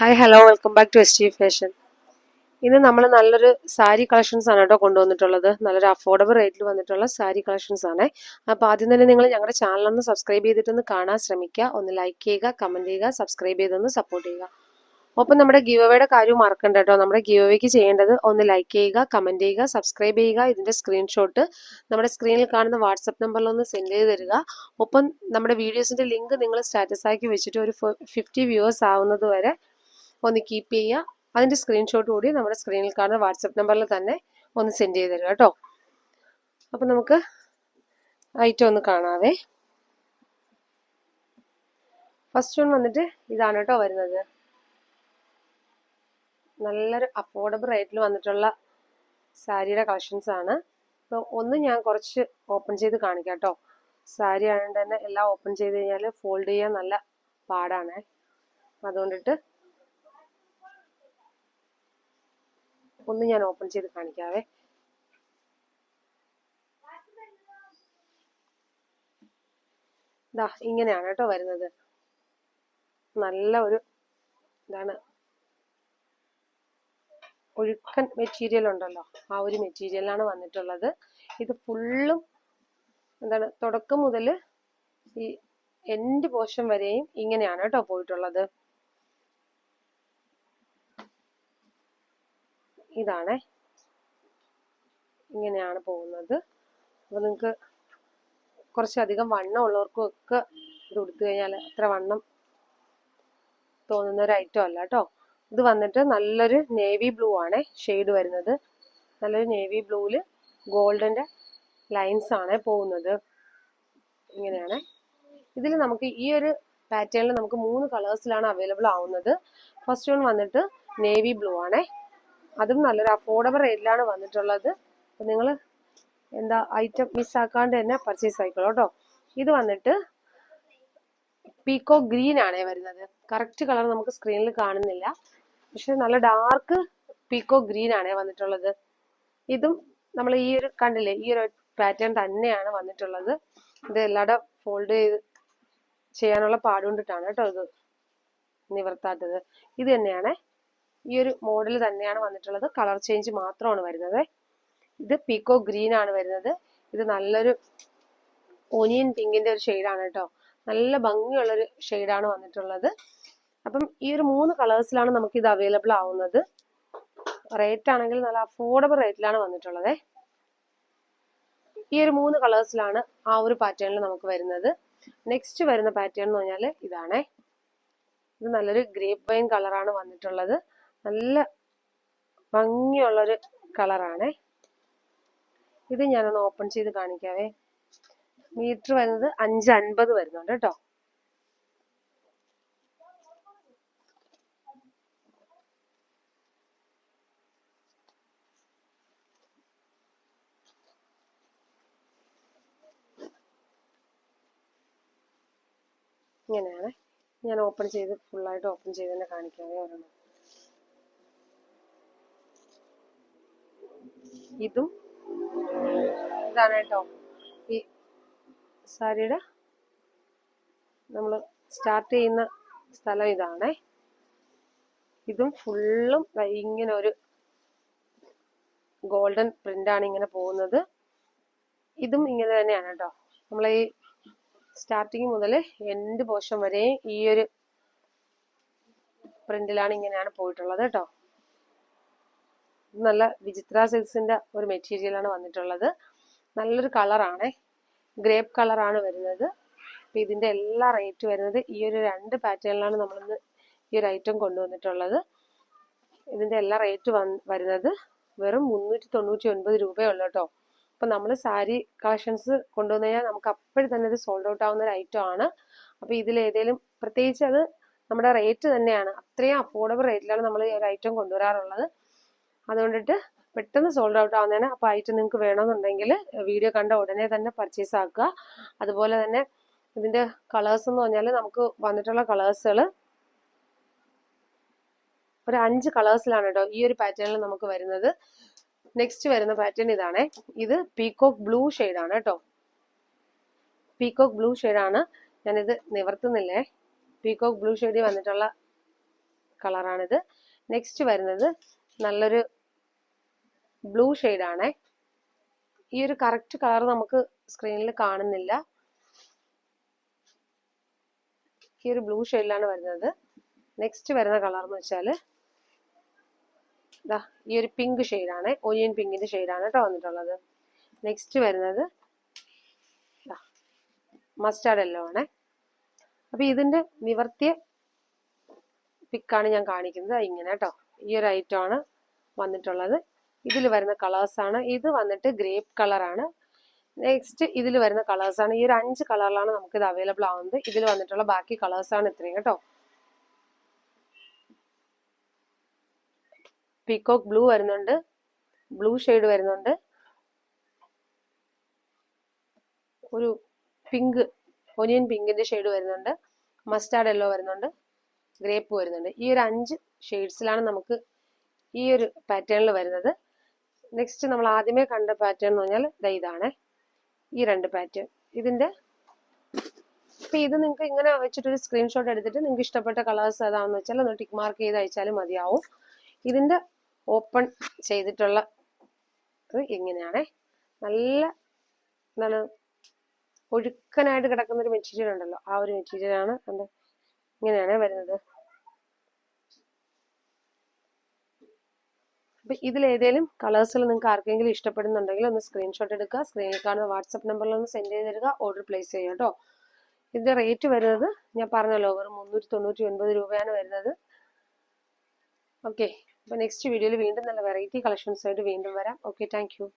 Hi hello welcome back to ST fashion. ഇന്ന് നമ്മൾ നല്ലൊരു സാരി കളക്ഷൻസ് ആണ് കേട്ടോ കൊണ്ടുവന്നിട്ടുള്ളത്. നല്ലൊരു അഫോർഡബിൾ റേറ്റിൽ വന്നിട്ടുള്ള സാരി കളക്ഷൻസ് ആണ്. അപ്പോൾ ആദ്യം തന്നെ നിങ്ങൾ ഞങ്ങളുടെ ചാനൽ ഒന്ന് സബ്സ്ക്രൈബ് ചെയ്തിട്ടൊന്ന് കാണാൻ ശ്രമിക്കുക. ഒന്ന് ലൈക്ക് ചെയ്യുക, കമൻറ്റ് ചെയ്യുക, സബ്സ്ക്രൈബ് ചെയ്തൊന്ന് സപ്പോർട്ട് ചെയ്യുക. ഒപ്പം നമ്മുടെ ഗിവ് അവേയുടെ കാര്യം മറക്കണ്ട കേട്ടോ. നമ്മുടെ ഗിവ് അവേക്ക് ചെയ്യേണ്ടത് ഒന്ന് ലൈക്ക് ചെയ്യുക, കമൻറ്റ് ചെയ്യുക, സബ്സ്ക്രൈബ് ചെയ്യുക. ഇതിൻ്റെ സ്ക്രീൻഷോട്ട് നമ്മുടെ സ്ക്രീനിൽ കാണുന്ന വാട്സപ്പ് നമ്പറിൽ ഒന്ന് സെൻഡ് ചെയ്ത് തരിക. ഒപ്പം നമ്മുടെ വീഡിയോസിൻ്റെ ലിങ്ക് നിങ്ങൾ സ്റ്റാറ്റസ് ആക്കി വെച്ചിട്ട് ഒരു 50 വ്യൂവേഴ്സ് ആവുന്നത് വരെ ഒന്ന് കീപ്പ് ചെയ്യുക. അതിൻ്റെ സ്ക്രീൻഷോട്ട് കൂടി നമ്മുടെ സ്ക്രീനിൽ കാണുന്ന വാട്സപ്പ് നമ്പറിൽ തന്നെ ഒന്ന് സെൻഡ് ചെയ്ത് തരിക കേട്ടോ. അപ്പം നമുക്ക് ഐറ്റം ഒന്ന് കാണാവേ. ഫസ്റ്റ് വൺ വന്നിട്ട് ഇതാണ് കേട്ടോ വരുന്നത്. നല്ലൊരു അഫോർഡബിൾ റേറ്റിൽ വന്നിട്ടുള്ള സാരിയുടെ കളക്ഷൻസ് ആണ്. അപ്പോൾ ഒന്ന് ഞാൻ കുറച്ച് ഓപ്പൺ ചെയ്ത് കാണിക്കാം കേട്ടോ. സാരി ആയതുകൊണ്ട് തന്നെ എല്ലാം ഓപ്പൺ ചെയ്ത് കഴിഞ്ഞാൽ ഫോൾഡ് ചെയ്യാൻ നല്ല പാടാണ്. അതുകൊണ്ടിട്ട് ഒന്ന് ഞാൻ ഓപ്പൺ ചെയ്ത് കാണിക്കാവേ. ദാ ഇങ്ങനെയാണ് കേട്ടോ വരുന്നത്. നല്ല ഒരു ഇതാണ്, ഒഴുക്കൻ മെറ്റീരിയൽ ഉണ്ടല്ലോ, ആ ഒരു മെറ്റീരിയലാണ് വന്നിട്ടുള്ളത്. ഇത് ഫുള്ളും എന്താണ്, തുടക്കം മുതൽ ഈ എൻഡ് പോർഷൻ വരെയും ഇങ്ങനെയാണ് കേട്ടോ പോയിട്ടുള്ളത്. ഇതാണ് ഇങ്ങനെയാണ് പോകുന്നത്. അപ്പോൾ നിങ്ങൾക്ക് കുറച്ചധികം വണ്ണം ഉള്ളവർക്കും ഒക്കെ ഇത് കൊടുത്തു കഴിഞ്ഞാൽ അത്ര വണ്ണം തോന്നുന്ന ഒരു ഐറ്റം അല്ല കേട്ടോ. ഇത് വന്നിട്ട് നല്ലൊരു നേവി ബ്ലൂ ആണ് ഷെയ്ഡ് വരുന്നത്. നല്ലൊരു നേവി ബ്ലൂവിൽ ഗോൾഡൻ്റെ ലൈൻസ് ആണ് പോകുന്നത്. ഇങ്ങനെയാണ്. ഇതിൽ നമുക്ക് ഈ ഒരു പാറ്റേണിൽ നമുക്ക് 3 കളേഴ്സിലാണ് അവൈലബിൾ ആവുന്നത്. ഫസ്റ്റ് വൺ വന്നിട്ട് നേവി ബ്ലൂ ആണ്. അതും നല്ലൊരു അഫോർഡബിൾ റേറ്റിലാണ് വന്നിട്ടുള്ളത്. അപ്പം നിങ്ങൾ എന്താ ഐറ്റം മിസ്സാക്കാണ്ട് തന്നെ പർച്ചേസ് ആയിക്കോളൂ കേട്ടോ. ഇത് വന്നിട്ട് പീക്കോ ഗ്രീൻ ആണ് വരുന്നത്. കറക്റ്റ് കളർ നമുക്ക് സ്ക്രീനിൽ കാണുന്നില്ല, പക്ഷെ നല്ല ഡാർക്ക് പീക്കോ ഗ്രീൻ ആണ് വന്നിട്ടുള്ളത്. ഇതും നമ്മൾ ഈ ഒരു കണ്ടില്ലേ, ഈ ഒരു പാറ്റേൺ തന്നെയാണ് വന്നിട്ടുള്ളത്. ഇത് എല്ലാടെ ഫോൾഡ് ചെയ്ത് ചെയ്യാനുള്ള പാടുകൊണ്ടിട്ടാണ് കേട്ടോ ഇത് നിവർത്താത്തത്. ഇത് തന്നെയാണ്, ഈ ഒരു മോഡൽ തന്നെയാണ് വന്നിട്ടുള്ളത്. കളർ ചേഞ്ച് മാത്രമാണ് വരുന്നത്. ഇത് പീക്കോ ഗ്രീൻ ആണ് വരുന്നത്. ഇത് നല്ലൊരു ഓനിയൻ പിങ്കിന്റെ ഒരു ഷെയ്ഡാണ് കേട്ടോ. നല്ല ഭംഗിയുള്ളൊരു ഷെയ്ഡാണ് വന്നിട്ടുള്ളത്. അപ്പം ഈ ഒരു 3 കളേഴ്സിലാണ് നമുക്ക് ഇത് അവൈലബിൾ ആവുന്നത്. റേറ്റ് ആണെങ്കിൽ നല്ല അഫോർഡബിൾ റേറ്റിലാണ് വന്നിട്ടുള്ളത്. ഈ ഒരു 3 കളേഴ്സിലാണ് ആ ഒരു പാറ്റേണിൽ നമുക്ക് വരുന്നത്. നെക്സ്റ്റ് വരുന്ന പാറ്റേൺ എന്ന് പറഞ്ഞാൽ ഇതാണ്. ഇത് നല്ലൊരു ഗ്രേപ്പ് വൈൻ കളറാണ് വന്നിട്ടുള്ളത്. നല്ല ഭംഗിയുള്ളൊരു കളറാണ്. ഇത് ഞാനൊന്ന് ഓപ്പൺ ചെയ്ത് കാണിക്കാവേ. മീറ്റർ വരുന്നത് 550 വരുന്നുണ്ട് കേട്ടോ. ഇങ്ങനെയാണ്. ഞാൻ ഓപ്പൺ ചെയ്ത് ഫുള്ളായിട്ട് ഓപ്പൺ ചെയ്ത് തന്നെ കാണിക്കാവേ ഒരെണ്ണം. ഇതും ഇതാണ് കേട്ടോ ഈ സാരിയുടെ നമ്മൾ സ്റ്റാർട്ട് ചെയ്യുന്ന സ്ഥലം ഇതാണ്. ഇതും ഫുള്ളും ഇങ്ങനെ ഒരു ഗോൾഡൻ പ്രിന്റാണ് ഇങ്ങനെ പോകുന്നത്. ഇതും ഇങ്ങനെ തന്നെയാണ് കേട്ടോ. നമ്മൾ ഈ സ്റ്റാർട്ടിങ് മുതൽ എൻഡ് പോർഷൻ വരെ ഈ ഒരു പ്രിന്റിലാണ് ഇങ്ങനെയാണ് പോയിട്ടുള്ളത് കേട്ടോ. നല്ല വിചിത്ര സിൽക്സിന്റെ ഒരു മെറ്റീരിയലാണ് വന്നിട്ടുള്ളത്. നല്ലൊരു കളറാണ്, ഗ്രേപ്പ് കളറാണ് വരുന്നത്. അപ്പം ഇതിന്റെ എല്ലാ റേറ്റ് വരുന്നത് ഈ ഒരു 2 പാറ്റേണിലാണ് നമ്മളിന്ന് ഈ ഒരു ഐറ്റം കൊണ്ടുവന്നിട്ടുള്ളത്. ഇതിന്റെ എല്ലാ റേറ്റ് വരുന്നത് വെറും 399 രൂപയുള്ളൂ കേട്ടോ. അപ്പം നമ്മൾ സാരി കളക്ഷൻസ് കൊണ്ടുവന്നു കഴിഞ്ഞാൽ നമുക്ക് അപ്പോഴും തന്നെ ഇത് സോൾഡ് ഔട്ട് ആവുന്ന ഒരു ഐറ്റം ആണ്. അപ്പം ഇതിൽ ഏതെങ്കിലും പ്രത്യേകിച്ച് അത് നമ്മുടെ റേറ്റ് തന്നെയാണ്, അത്രയും അഫോർഡബിൾ റേറ്റിലാണ് നമ്മൾ ഈ ഒരു ഐറ്റം കൊണ്ടുവരാറുള്ളത്. അതുകൊണ്ടിട്ട് പെട്ടെന്ന് സോൾഡ് ഔട്ട് ആവുന്നതാണ്. അപ്പോൾ ഐറ്റം നിങ്ങൾക്ക് വേണമെന്നുണ്ടെങ്കിൽ വീഡിയോ കണ്ട ഉടനെ തന്നെ പർച്ചേസ് ആക്കുക. അതുപോലെ തന്നെ ഇതിന്റെ കളേഴ്സ് എന്ന് പറഞ്ഞാൽ നമുക്ക് വന്നിട്ടുള്ള കളേഴ്സുകൾ ഒരു 5 കളേഴ്സിലാണ് കേട്ടോ ഈ ഒരു പാറ്റേണിൽ നമുക്ക് വരുന്നത്. നെക്സ്റ്റ് വരുന്ന പാറ്റേൺ ഇതാണ്. ഇത് പീകോക്ക് ബ്ലൂ ഷെയ്ഡാണ് കേട്ടോ. പീകോക്ക് ബ്ലൂ ഷെയ്ഡാണ്. ഞാനിത് നിവർത്തുന്നില്ലേ. പീകോക്ക് ബ്ലൂ ഷെയ്ഡിൽ വന്നിട്ടുള്ള കളറാണിത്. നെക്സ്റ്റ് വരുന്നത് നല്ലൊരു ബ്ലൂ ഷെയ്ഡാണേ. ഈ ഒരു കറക്റ്റ് കളർ നമുക്ക് സ്ക്രീനിൽ കാണുന്നില്ല. ഈ ഒരു ബ്ലൂ ഷെയ്ഡിലാണ് വരുന്നത്. നെക്സ്റ്റ് വരുന്ന കളർ എന്ന് വെച്ചാൽ ഈ ഒരു പിങ്ക് ഷെയ്ഡാണ്, ഒനിയൻ പിങ്കിന്റെ ഷെയ്ഡാണ് കേട്ടോ വന്നിട്ടുള്ളത്. നെക്സ്റ്റ് വരുന്നത് മസ്റ്റാർഡ് യെല്ലോ ആണ്. അപ്പൊ ഇതിന്റെ നിവർത്തിയ പിക്കാണ് ഞാൻ കാണിക്കുന്നത്. ഇങ്ങനെ കേട്ടോ, ഈ ഒരു ഐറ്റം ആണ് വന്നിട്ടുള്ളത്. ഇതിൽ വരുന്ന കളേഴ്സ് ആണ്. ഇത് വന്നിട്ട് ഗ്രേപ്പ് കളറാണ്. നെക്സ്റ്റ് ഇതിൽ വരുന്ന കളേഴ്സ് ആണ്. ഈ ഒരു 5 കളറിലാണ് നമുക്ക് ഇത് അവൈലബിൾ ആവുന്നത്. ഇതിൽ വന്നിട്ടുള്ള ബാക്കി കളേഴ്സ് ആണ് ഇത്രയും കേട്ടോ. പീകോക്ക് ബ്ലൂ വരുന്നുണ്ട്, ബ്ലൂ ഷെയ്ഡ് വരുന്നുണ്ട്, ഒരു പിങ്ക് ഒനിയൻ പിങ്കിന്റെ ഷെയ്ഡ് വരുന്നുണ്ട്, മസ്റ്റാർഡ് യെല്ലോ വരുന്നുണ്ട്, ഗ്രേപ്പ് വരുന്നുണ്ട്. ഈ ഒരു 5 ഷെയ്ഡ്സിലാണ് നമുക്ക് ഈ ഒരു പാറ്റേണിൽ വരുന്നത്. നെക്സ്റ്റ് നമ്മൾ ആദ്യമേ കണ്ട പാറ്റേൺ എന്ന് പറഞ്ഞാൽ ഇതാണ് ഈ 2 പാറ്റേൺ. ഇതിന്റെ ഇപ്പൊ ഇത് നിങ്ങൾക്ക് ഇങ്ങനെ വെച്ചിട്ടൊരു സ്ക്രീൻഷോട്ട് എടുത്തിട്ട് നിങ്ങൾക്ക് ഇഷ്ടപ്പെട്ട കളേഴ്സ് ഏതാണെന്ന് വെച്ചാൽ ഒന്ന് ടിക്ക് മാർക്ക് ചെയ്ത് അയച്ചാലും മതിയാവും. ഇതിന്റെ ഓപ്പൺ ചെയ്തിട്ടുള്ള ഇങ്ങനെയാണേ. നല്ല എന്താണ് ഒഴുക്കനായിട്ട് കിടക്കുന്ന ഒരു മെറ്റീരിയൽ ഉണ്ടല്ലോ, ആ ഒരു മെറ്റീരിയൽ ആണ് ഇങ്ങനെയാണ് വരുന്നത്. അപ്പൊ ഇതിൽ ഏതെങ്കിലും കളേഴ്സിൽ നിങ്ങൾക്ക് ആർക്കെങ്കിലും ഇഷ്ടപ്പെടുന്നുണ്ടെങ്കിൽ ഒന്ന് സ്ക്രീൻഷോട്ട് എടുക്കുക, സ്ക്രീനിൽ കാണുന്ന വാട്സപ്പ് നമ്പറിൽ ഒന്ന് സെൻഡ് ചെയ്ത് തരിക, ഓർഡർ പ്ലേസ് ചെയ്യുക കേട്ടോ. ഇതിന്റെ റേറ്റ് വരുന്നത് ഞാൻ പറഞ്ഞല്ലോ, വെറും 399 രൂപയാണ് വരുന്നത്. ഓക്കെ, അപ്പൊ നെക്സ്റ്റ് വീഡിയോയിൽ വീണ്ടും നല്ല വെറൈറ്റി കളക്ഷൻസ് ആയിട്ട് വീണ്ടും വരാം. Okay, thank you.